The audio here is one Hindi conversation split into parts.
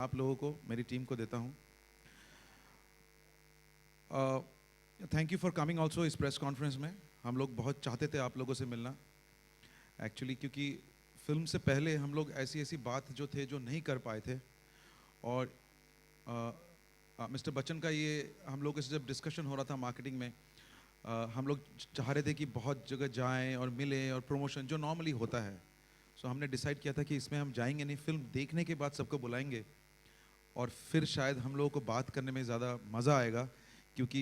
आप लोगों को, मेरी टीम को देता हूँ। Thank you for coming also इस प्रेस कॉन्फ्रेंस में। हम लोग बहुत चाहते थे आप लोगों से मिलना एक्चुअली, क्योंकि फिल्म से पहले हम लोग ऐसी ऐसी बात जो थे जो नहीं कर पाए थे। और मिस्टर बच्चन का ये हम लोग से जब डिस्कशन हो रहा था मार्केटिंग में, हम लोग चाह रहे थे कि बहुत जगह जाएं और मिलें और प्रमोशन जो नॉर्मली होता है। सो हमने डिसाइड किया था कि इसमें हम जाएंगे नहीं, फिल्म देखने के बाद सबको बुलाएंगे और फिर शायद हम लोगों को बात करने में ज़्यादा मज़ा आएगा, क्योंकि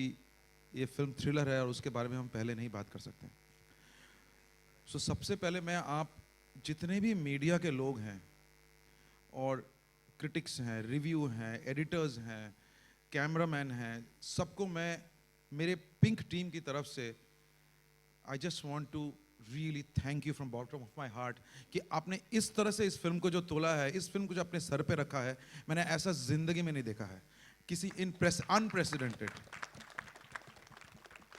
ये फिल्म थ्रिलर है और उसके बारे में हम पहले नहीं बात कर सकते। सो सबसे पहले मैं आप जितने भी मीडिया के लोग हैं और क्रिटिक्स हैं, रिव्यू हैं, एडिटर्स हैं, कैमरामैन हैं, सबको मैं मेरे पिंक टीम की तरफ से I just want to really thank you from bottom of my heart कि आपने इस तरह से इस फिल्म को जो तोला है, इस फिल्म को जो अपने सर पे रखा है, मैंने ऐसा जिंदगी में नहीं देखा है किसी अनप्रेसिडेंटेड।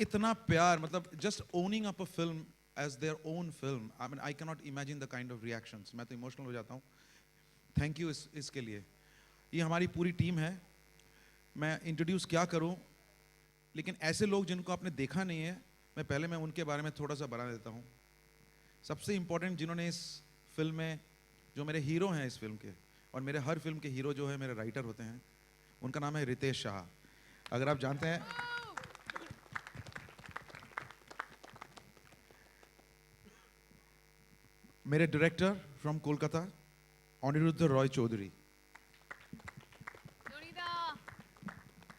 इतना प्यार, मतलब just owning up a film as their own film, I mean I can not imagine the kind of reactions. मैं तो इमोशनल हो जाता हूँ। थैंक यू इसके लिए। ये हमारी पूरी टीम है। मैं इंट्रोड्यूस क्या करूँ, लेकिन ऐसे लोग जिनको आपने देखा नहीं है, मैं उनके बारे में थोड़ा सा बता देता हूँ। सबसे इम्पोर्टेंट जिन्होंने इस फिल्म में, जो मेरे हीरो हैं इस फिल्म के, और मेरे हर फिल्म के हीरो जो है मेरे राइटर होते हैं, उनका नाम है रितेश शाह। अगर आप जानते हैं, मेरे डायरेक्टर फ्रॉम कोलकाता अनिरुद्ध रॉय चौधरी।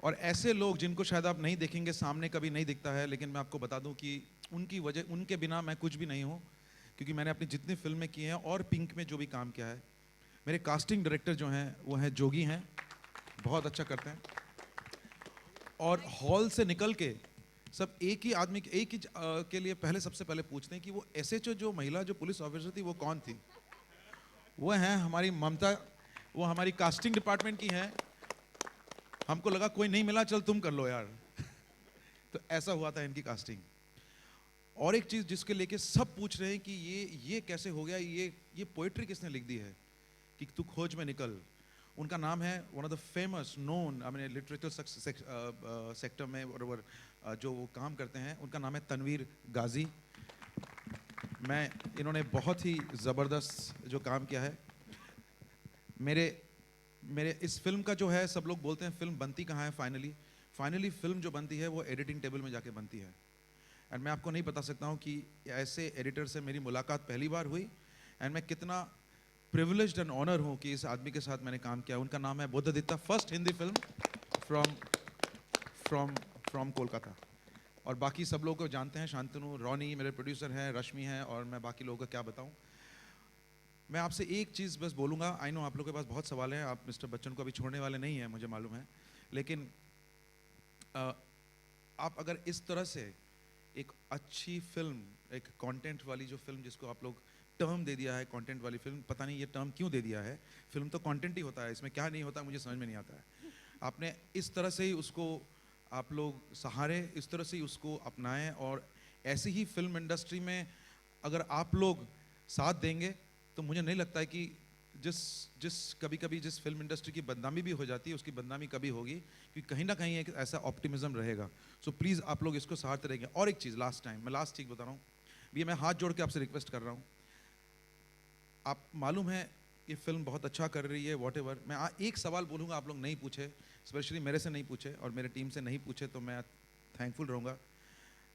और ऐसे लोग जिनको शायद आप नहीं देखेंगे, सामने कभी नहीं दिखता है, लेकिन मैं आपको बता दूं कि उनकी वजह, उनके बिना मैं कुछ भी नहीं हूं, क्योंकि मैंने अपनी जितनी फिल्में की हैं और पिंक में जो भी काम किया है। मेरे कास्टिंग डायरेक्टर जो हैं वो हैं जोगी हैं, बहुत अच्छा करते हैं। और हॉल से निकल के सब एक ही आदमी एक ही के लिए पहले सबसे पहले पूछते हैं कि वो एसएचओ जो महिला जो पुलिस ऑफिसर थी वो कौन थी। वो हैं हमारी ममता, वो हमारी कास्टिंग डिपार्टमेंट की हैं। हमको लगा कोई नहीं मिला, चल तुम कर लो यार। तो ऐसा हुआ था इनकी कास्टिंग। और एक चीज जिसके लेके सब पूछ रहे हैं कि ये कैसे हो गया, ये पोएट्री किसने लिख दी है कि तू खोज में निकल। उनका नाम है one of the famous known, I mean literature sector में और जो वो काम करते हैं, उनका नाम है तनवीर गाजी। इन्होंने बहुत ही ज़बरदस्त जो काम किया है। मेरे इस फिल्म का जो है, सब लोग बोलते हैं फिल्म बनती कहाँ है फाइनली फिल्म जो बनती है वो एडिटिंग टेबल में जाके बनती है। एंड मैं आपको नहीं बता सकता हूँ कि ऐसे एडिटर से मेरी मुलाकात पहली बार हुई, एंड मैं कितना प्रिविलेज्ड एंड ऑनर हूँ कि इस आदमी के साथ मैंने काम किया। उनका नाम है Buddhaditya, first Hindi film from from from Kolkata. और बाकी सब लोग को जानते हैं, शांतनु, रॉनी मेरे प्रोड्यूसर हैं, रश्मि हैं, और मैं बाकी लोगों का क्या बताऊँ। मैं आपसे एक चीज़ बस बोलूँगा, आई नो आप लोगों के पास बहुत सवाल हैं, आप मिस्टर बच्चन को अभी छोड़ने वाले नहीं हैं मुझे मालूम है, लेकिन आप अगर इस तरह से एक अच्छी फिल्म, एक कंटेंट वाली जो फिल्म जिसको आप लोग टर्म दे दिया है कंटेंट वाली फिल्म, पता नहीं ये टर्म क्यों दे दिया है, फिल्म तो कंटेंट ही होता है, इसमें क्या नहीं होता मुझे समझ में नहीं आता है। आपने इस तरह से ही उसको आप लोग सहारे, इस तरह से ही उसको अपनाएं, और ऐसी ही फिल्म इंडस्ट्री में अगर आप लोग साथ देंगे तो मुझे नहीं लगता है कि जिस कभी कभी जिस फिल्म इंडस्ट्री की बदनामी भी हो जाती है, उसकी बदनामी कभी होगी, क्योंकि कहीं ना कहीं एक ऐसा ऑप्टिमिज्म रहेगा। सो प्लीज़ आप लोग इसको सहारते रहेंगे। और एक चीज़ मैं लास्ट चीज़ बता रहा हूँ, ये मैं हाथ जोड़ के आपसे रिक्वेस्ट कर रहा हूँ। आप मालूम है ये फिल्म बहुत अच्छा कर रही है, वॉट एवर, मैं एक सवाल बोलूँगा, आप लोग नहीं पूछे, स्पेशली मेरे से नहीं पूछे और मेरे टीम से नहीं पूछे, तो मैं थैंकफुल रहूँगा।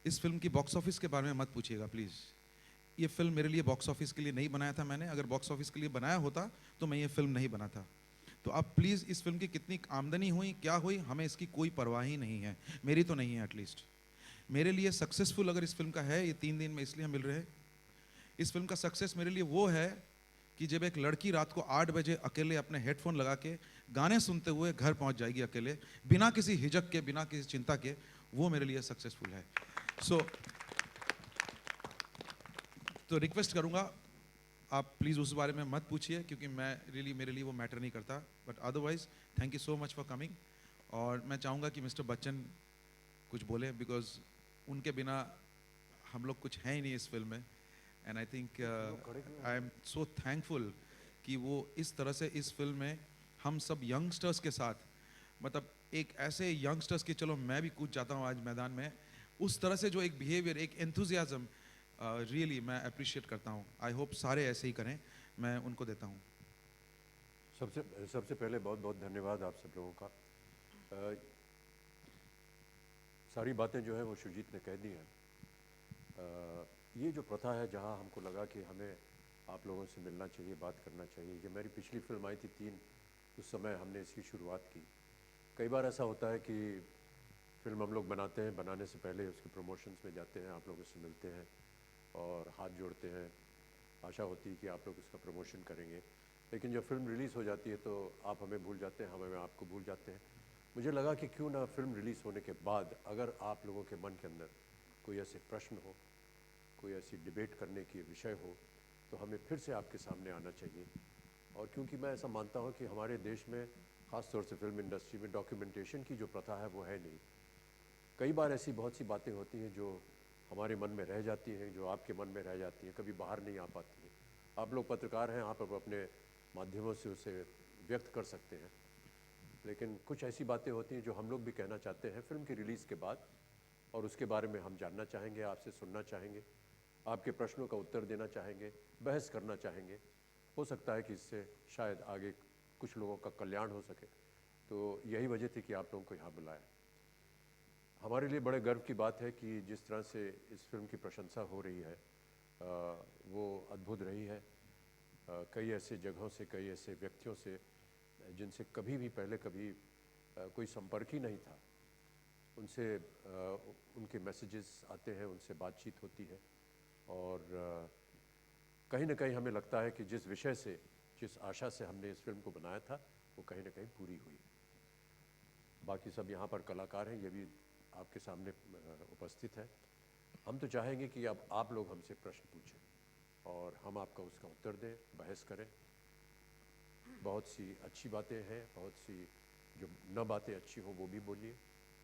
इस फिल्म की बॉक्स ऑफिस के बारे में मत पूछिएगा प्लीज़। ये फिल्म मेरे लिए बॉक्स ऑफिस के लिए नहीं बनाया था मैंने, अगर बॉक्स ऑफिस के लिए बनाया होता तो मैं ये फिल्म नहीं बना था। तो आप प्लीज़ इस फिल्म की कितनी आमदनी हुई, क्या हुई, हमें इसकी कोई परवाह ही नहीं है, मेरी तो नहीं है एटलीस्ट। मेरे लिए सक्सेसफुल अगर इस फिल्म का है, ये 3 दिन में इसलिए मिल रहे हैं, इस फिल्म का सक्सेस मेरे लिए वो है कि जब एक लड़की रात को 8 बजे अकेले अपने हेडफोन लगा के गाने सुनते हुए घर पहुंच जाएगी अकेले, बिना किसी हिचक के, बिना किसी चिंता के, वो मेरे लिए सक्सेसफुल है। सो तो रिक्वेस्ट करूंगा, आप प्लीज़ उस बारे में मत पूछिए, क्योंकि मेरे लिए वो मैटर नहीं करता। But otherwise thank you so much for coming. और मैं चाहूँगा कि मिस्टर बच्चन कुछ बोले, बिकॉज उनके बिना हम लोग कुछ हैं ही नहीं इस फिल्म में। And I think I am so thankful कि वो इस तरह से इस फिल्म में हम सब यंगस्टर्स के साथ, मतलब एक ऐसे यंगस्टर्स के, चलो मैं भी कूद जाता हूँ आज मैदान में, उस तरह से जो एक बिहेवियर, एक एंथुजियाज्म, रियली मैं अप्रिशिएट करता हूँ। आई होप सारे ऐसे ही करें, मैं उनको देता हूँ। सबसे पहले बहुत बहुत धन्यवाद आप सब लोगों का। सारी बातें जो है वो शुजीत ने कह दी हैं। ये जो प्रथा है, जहाँ हमको लगा कि हमें आप लोगों से मिलना चाहिए, बात करना चाहिए। ये मेरी पिछली फिल्म आई थी 3, उस समय हमने इसकी शुरुआत की। कई बार ऐसा होता है कि फिल्म हम लोग बनाते हैं, बनाने से पहले उसके प्रमोशंस में जाते हैं, आप लोगों से मिलते हैं और हाथ जोड़ते हैं, आशा होती है कि आप लोग उसका प्रमोशन करेंगे। लेकिन जब फिल्म रिलीज़ हो जाती है तो आप हमें भूल जाते हैं, हमें आपको भूल जाते हैं। मुझे लगा कि क्यों ना फिल्म रिलीज़ होने के बाद अगर आप लोगों के मन के अंदर कोई ऐसे प्रश्न हो, कोई ऐसी डिबेट करने की विषय हो, तो हमें फिर से आपके सामने आना चाहिए। और क्योंकि मैं ऐसा मानता हूँ कि हमारे देश में, ख़ास तौर से फिल्म इंडस्ट्री में, डॉक्यूमेंटेशन की जो प्रथा है वो है नहीं। कई बार ऐसी बहुत सी बातें होती हैं जो हमारे मन में रह जाती हैं, जो आपके मन में रह जाती हैं, कभी बाहर नहीं आ पाती हैं। आप लोग पत्रकार हैं, आप अपने माध्यमों से उसे व्यक्त कर सकते हैं, लेकिन कुछ ऐसी बातें होती हैं जो हम लोग भी कहना चाहते हैं फिल्म की रिलीज़ के बाद, और उसके बारे में हम जानना चाहेंगे, आपसे सुनना चाहेंगे, आपके प्रश्नों का उत्तर देना चाहेंगे, बहस करना चाहेंगे। हो सकता है कि इससे शायद आगे कुछ लोगों का कल्याण हो सके। तो यही वजह थी कि आप लोगों को यहाँ बुलाया। हमारे लिए बड़े गर्व की बात है कि जिस तरह से इस फिल्म की प्रशंसा हो रही है वो अद्भुत रही है। कई ऐसे जगहों से, कई ऐसे व्यक्तियों से जिनसे कभी भी पहले कभी कोई संपर्क ही नहीं था, उनसे उनके मैसेजेस आते हैं, उनसे बातचीत होती है, और कहीं ना कहीं हमें लगता है कि जिस विषय से, जिस आशा से हमने इस फिल्म को बनाया था, वो कहीं ना कहीं पूरी हुई। बाकी सब यहाँ पर कलाकार हैं, ये भी आपके सामने उपस्थित है। हम तो चाहेंगे कि अब आप लोग हमसे प्रश्न पूछें और हम आपका उसका उत्तर दें, बहस करें। बहुत सी अच्छी बातें हैं, बहुत सी जो न बातें अच्छी हो वो भी बोलिए,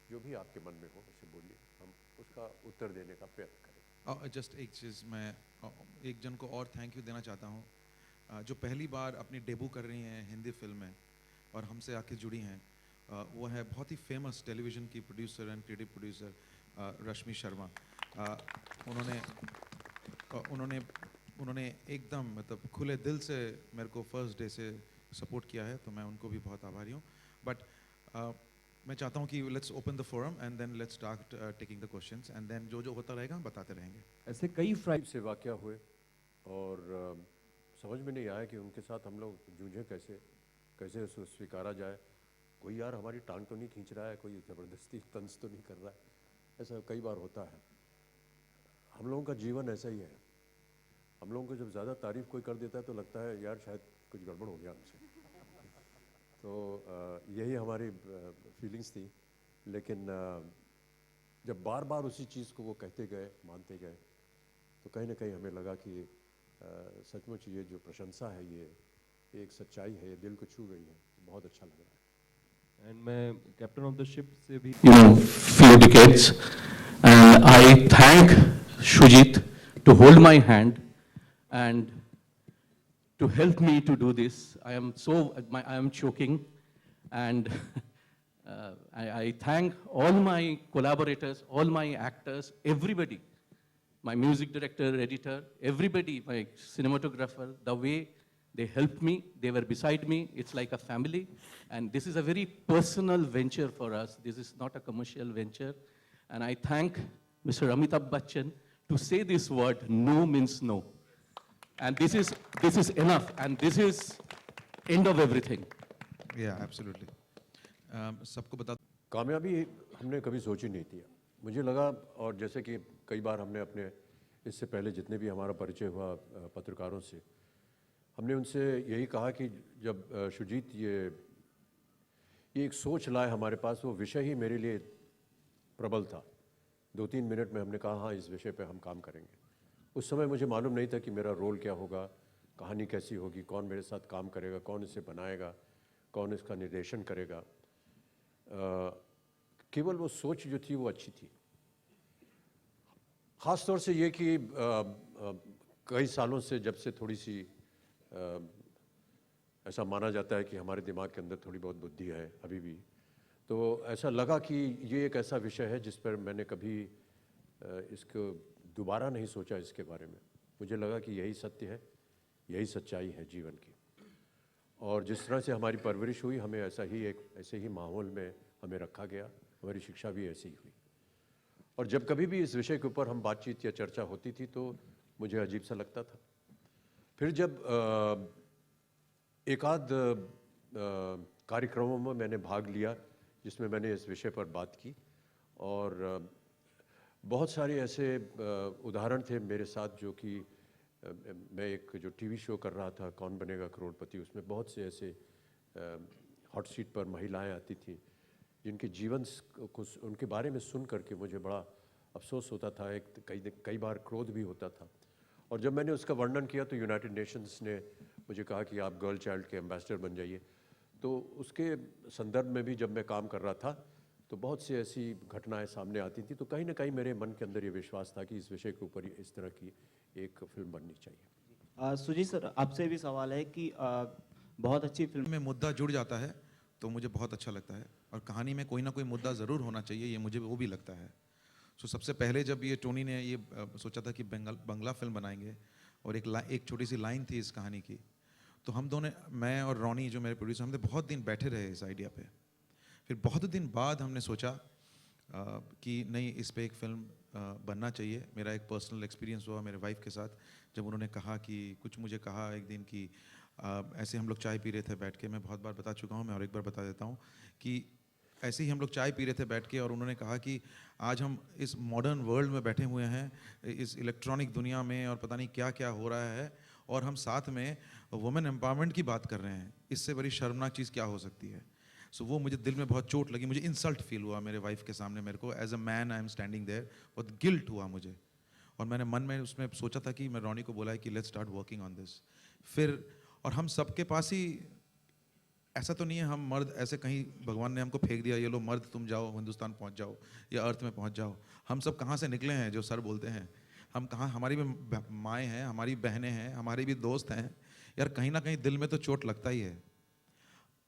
जो भी आपके मन में हो उसे बोलिए, हम उसका उत्तर देने का प्रयत्न करें। जस्ट एक चीज़, मैं एक जन को और थैंक यू देना चाहता हूँ, जो पहली बार अपनी डेब्यू कर रही हैं हिंदी फिल्म में और हमसे आके जुड़ी हैं। वो है बहुत ही फेमस टेलीविज़न की प्रोड्यूसर एंड क्रिएटिव प्रोड्यूसर रश्मि शर्मा। उन्होंने उन्होंने उन्होंने एकदम, मतलब खुले दिल से मेरे को फर्स्ट डे से सपोर्ट किया है, तो मैं उनको भी बहुत आभारी हूँ। बट मैं चाहता हूँ कि let's open the forum and then let's start taking the questions, and then जो जो होता रहेगा हम बताते रहेंगे। ऐसे कई से वाक़या हुए और समझ में नहीं आया कि उनके साथ हम लोग जूझें कैसे, कैसे उसको स्वीकारा जाए। कोई यार हमारी टांग तो नहीं खींच रहा है, कोई ज़बरदस्ती तंज तो नहीं कर रहा है। ऐसा कई बार होता है। हम लोगों का जीवन ऐसा ही है। हम लोगों को जब ज़्यादा तारीफ़ कोई कर देता है तो लगता है यार शायद कुछ गड़बड़ हो गया हमसे। तो यही हमारी फीलिंग्स थी। लेकिन जब बार बार उसी चीज़ को वो कहते गए, मानते गए, तो कहीं ना कहीं हमें लगा कि सचमुच ये जो प्रशंसा है ये एक सच्चाई है, ये दिल को छू गई है। बहुत अच्छा लग रहा है। एंड मैं कैप्टन ऑफ द शिप से भी few decades, and I thank Shujit to hold my hand and to help me to do this. I am choking, and I thank all my collaborators, all my actors, everybody, my music director, editor, everybody, my cinematographer, the way they helped me, they were beside me. It's like a family. And this is a very personal venture for us. This is not a commercial venture. And I thank Mr. Amitabh Bachchan to say this word, no means no. And this is enough. And this is end of everything. Yeah, absolutely. सबको बता, कामयाबी हमने कभी सोची नहीं थी। मुझे लगा, और जैसे कि कई बार हमने अपने इससे पहले जितने भी हमारा परिचय हुआ पत्रकारों से, हमने उनसे यही कहा कि जब शुजीत ये एक सोच लाए हमारे पास, वो विषय ही मेरे लिए प्रबल था। 2-3 मिनट में हमने कहा हाँ इस विषय पे हम काम करेंगे। उस समय मुझे मालूम नहीं था कि मेरा रोल क्या होगा, कहानी कैसी होगी, कौन मेरे साथ काम करेगा, कौन इसे बनाएगा, कौन इसका निर्देशन करेगा। केवल वो सोच जो थी वो अच्छी थी। ख़ास तौर से ये कि कई सालों से, जब से थोड़ी सी ऐसा माना जाता है कि हमारे दिमाग के अंदर थोड़ी बहुत बुद्धि है अभी भी। तो ऐसा लगा कि ये एक ऐसा विषय है जिस पर मैंने कभी इसको दोबारा नहीं सोचा इसके बारे में। मुझे लगा कि यही सत्य है, यही सच्चाई है जीवन की। और जिस तरह से हमारी परवरिश हुई, हमें ऐसे ही माहौल में हमें रखा गया, हमारी शिक्षा भी ऐसी ही हुई। और जब कभी भी इस विषय के ऊपर हम बातचीत या चर्चा होती थी तो मुझे अजीब सा लगता था। फिर जब एक आध कार्यक्रमों में मैंने भाग लिया जिसमें मैंने इस विषय पर बात की, और बहुत सारे ऐसे उदाहरण थे मेरे साथ जो कि मैं एक जो टीवी शो कर रहा था, कौन बनेगा करोड़पति, उसमें बहुत से ऐसे हॉट सीट पर महिलाएं आती थीं जिनके जीवन को उनके बारे में सुन करके मुझे बड़ा अफसोस होता था, कई बार क्रोध भी होता था। और जब मैंने उसका वर्णन किया तो यूनाइटेड नेशंस ने मुझे कहा कि आप गर्ल चाइल्ड के एम्बेसडर बन जाइए। तो उसके संदर्भ में भी जब मैं काम कर रहा था तो बहुत सी ऐसी घटनाएं सामने आती थी। तो कहीं ना कहीं मेरे मन के अंदर ये विश्वास था कि इस विषय के ऊपर इस तरह की एक फिल्म बननी चाहिए। सुजीत सर, आपसे भी सवाल है कि बहुत अच्छी फिल्म में मुद्दा जुड़ जाता है तो मुझे बहुत अच्छा लगता है, और कहानी में कोई ना कोई मुद्दा ज़रूर होना चाहिए, ये मुझे वो भी लगता है। सो सबसे पहले जब ये टोनी ने ये सोचा था कि बंगला फिल्म बनाएंगे और एक छोटी सी लाइन थी इस कहानी की, तो हम दोनों, मैं और रॉनी जो मेरे प्रोड्यूसर, हमने बहुत दिन बैठे रहे इस आइडिया पे। फिर बहुत दिन बाद हमने सोचा कि नहीं, इस पे एक फिल्म बनना चाहिए। मेरा एक पर्सनल एक्सपीरियंस हुआ मेरे वाइफ के साथ, जब उन्होंने कहा कि मुझे कहा एक दिन कि ऐसे हम लोग चाय पी रहे थे बैठ के, मैं बहुत बार बता चुका हूँ, मैं और एक बार बता देता हूँ कि ऐसे ही हम लोग चाय पी रहे थे बैठ के, और उन्होंने कहा कि आज हम इस मॉडर्न वर्ल्ड में बैठे हुए हैं, इस इलेक्ट्रॉनिक दुनिया में, और पता नहीं क्या क्या हो रहा है, और हम साथ में वुमेन एम्पावरमेंट की बात कर रहे हैं। इससे बड़ी शर्मनाक चीज़ क्या हो सकती है? सो वो मुझे दिल में बहुत चोट लगी, मुझे इंसल्ट फील हुआ मेरे वाइफ के सामने। मेरे को as a man I am standing there, बहुत गिल्ट हुआ मुझे। और मैंने मन में उसमें सोचा था कि मैं रॉनी को बोला है कि let's start working on this. फिर और हम सबके पास ही, ऐसा तो नहीं है हम मर्द ऐसे कहीं भगवान ने हमको फेंक दिया, ये लो मर्द तुम जाओ हिंदुस्तान पहुंच जाओ या अर्थ में पहुंच जाओ। हम सब कहाँ से निकले हैं जो सर बोलते हैं? हम कहाँ, हमारी भी माएँ हैं, हमारी बहनें हैं, हमारे भी दोस्त हैं यार। कहीं ना कहीं दिल में तो चोट लगता ही है।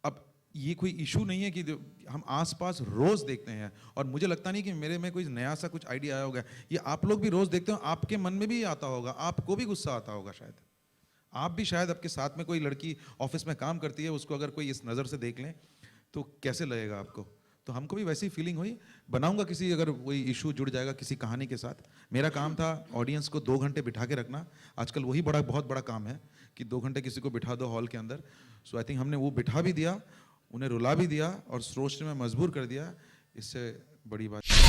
अब ये कोई इशू नहीं है कि हम आसपास रोज देखते हैं, और मुझे लगता नहीं कि मेरे में कोई नया सा कुछ आइडिया आया होगा। ये आप लोग भी रोज देखते हो, आपके मन में भी आता होगा, आपको भी गुस्सा आता होगा शायद। आप भी शायद आपके साथ में कोई लड़की ऑफिस में काम करती है, उसको अगर कोई इस नज़र से देख लें तो कैसे लगेगा आपको? तो हमको भी वैसी फीलिंग हुई। बनाऊंगा किसी, अगर कोई इशू जुड़ जाएगा किसी कहानी के साथ। मेरा काम था ऑडियंस को 2 घंटे बिठा के रखना। आजकल वही बहुत बड़ा काम है कि 2 घंटे किसी को बिठा दो हॉल के अंदर। सो आई थिंक हमने वो बिठा भी दिया, उन्हें रुला भी दिया और सोचने में मजबूर कर दिया। इससे बड़ी बात